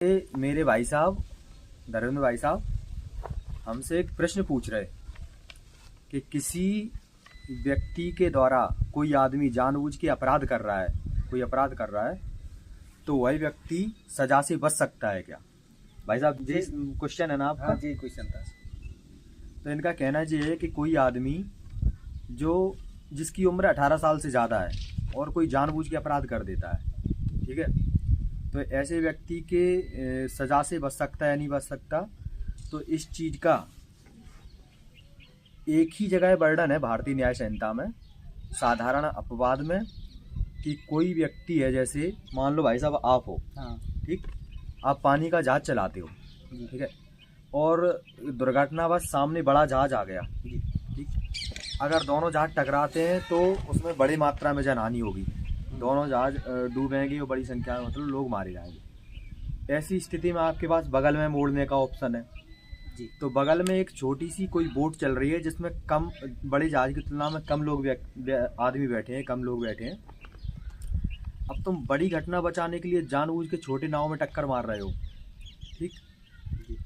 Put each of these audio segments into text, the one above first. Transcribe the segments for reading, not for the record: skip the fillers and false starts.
मेरे भाई साहब, धर्मेंद्र भाई साहब हमसे एक प्रश्न पूछ रहे कि किसी व्यक्ति के द्वारा कोई आदमी जानबूझ के अपराध कर रहा है, कोई अपराध कर रहा है, तो वही व्यक्ति सजा से बच सकता है क्या? भाई साहब जी क्वेश्चन है ना आपका? हाँ जी, क्वेश्चन था। तो इनका कहना ये है कि कोई आदमी जिसकी उम्र 18 साल से ज़्यादा है और कोई जानबूझ के अपराध कर देता है, ठीक है, तो ऐसे व्यक्ति के सजा से बच सकता है या नहीं बच सकता? तो इस चीज़ का एक ही जगह वर्णन है भारतीय न्याय संहिता में, साधारण अपवाद में, कि कोई व्यक्ति है, जैसे मान लो भाई साहब आप हो, हाँ ठीक, आप पानी का जहाज चलाते हो, ठीक है, और दुर्घटनावश सामने बड़ा जहाज आ गया, ठीक, अगर दोनों जहाज टकराते हैं तो उसमें बड़ी मात्रा में जनहानि होगी, दोनों जहाज डूबेंगे और बड़ी संख्या में मतलब लोग मारे जाएंगे। ऐसी स्थिति में आपके पास बगल में मोड़ने का ऑप्शन है जी। तो बगल में एक छोटी सी कोई बोट चल रही है जिसमें कम, बड़े जहाज की तुलना में कम लोग आदमी बैठे हैं, कम लोग बैठे हैं। अब तुम बड़ी घटना बचाने के लिए जानबूझ के छोटे नाव में टक्कर मार रहे हो, ठीक,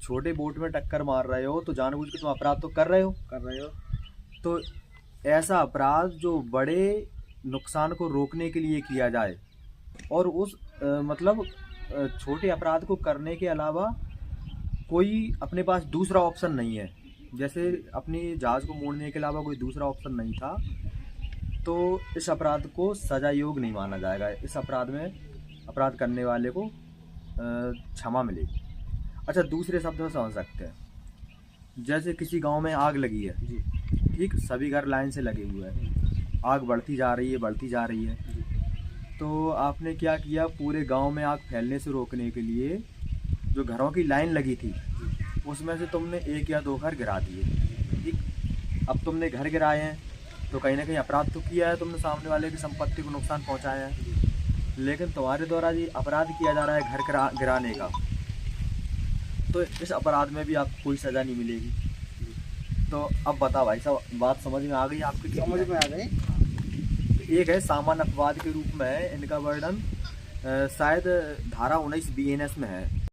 छोटे बोट में टक्कर मार रहे हो, तो जानबूझ के तुम अपराध तो कर रहे हो। तो ऐसा अपराध जो बड़े नुकसान को रोकने के लिए किया जाए और उस मतलब छोटे अपराध को करने के अलावा कोई अपने पास दूसरा ऑप्शन नहीं है, जैसे अपनी जहाज को मोड़ने के अलावा कोई दूसरा ऑप्शन नहीं था, तो इस अपराध को सजा योग्य नहीं माना जाएगा। इस अपराध में अपराध करने वाले को क्षमा मिलेगी। अच्छा, दूसरे शब्द में समझ सकते हैं, जैसे किसी गांव में आग लगी है, ठीक, सभी घर लाइन से लगे हुए हैं, आग बढ़ती जा रही है, तो आपने क्या किया, पूरे गांव में आग फैलने से रोकने के लिए जो घरों की लाइन लगी थी उसमें से तुमने एक या दो घर गिरा दिए, ठीक। अब तुमने घर गिराए हैं तो कहीं ना कहीं अपराध तो किया है, तुमने सामने वाले की संपत्ति को नुकसान पहुंचाया है, लेकिन तुम्हारे द्वारा ये अपराध किया जा रहा है घर गिराने का, तो इस अपराध में भी आपको कोई सज़ा नहीं मिलेगी। तो अब बताओ भाई साहब, बात समझ में आ गई आपकी? समझ में आ गई। एक है सामान्य अपवाद के रूप में है, इनका वर्णन शायद धारा 19 BNS में है,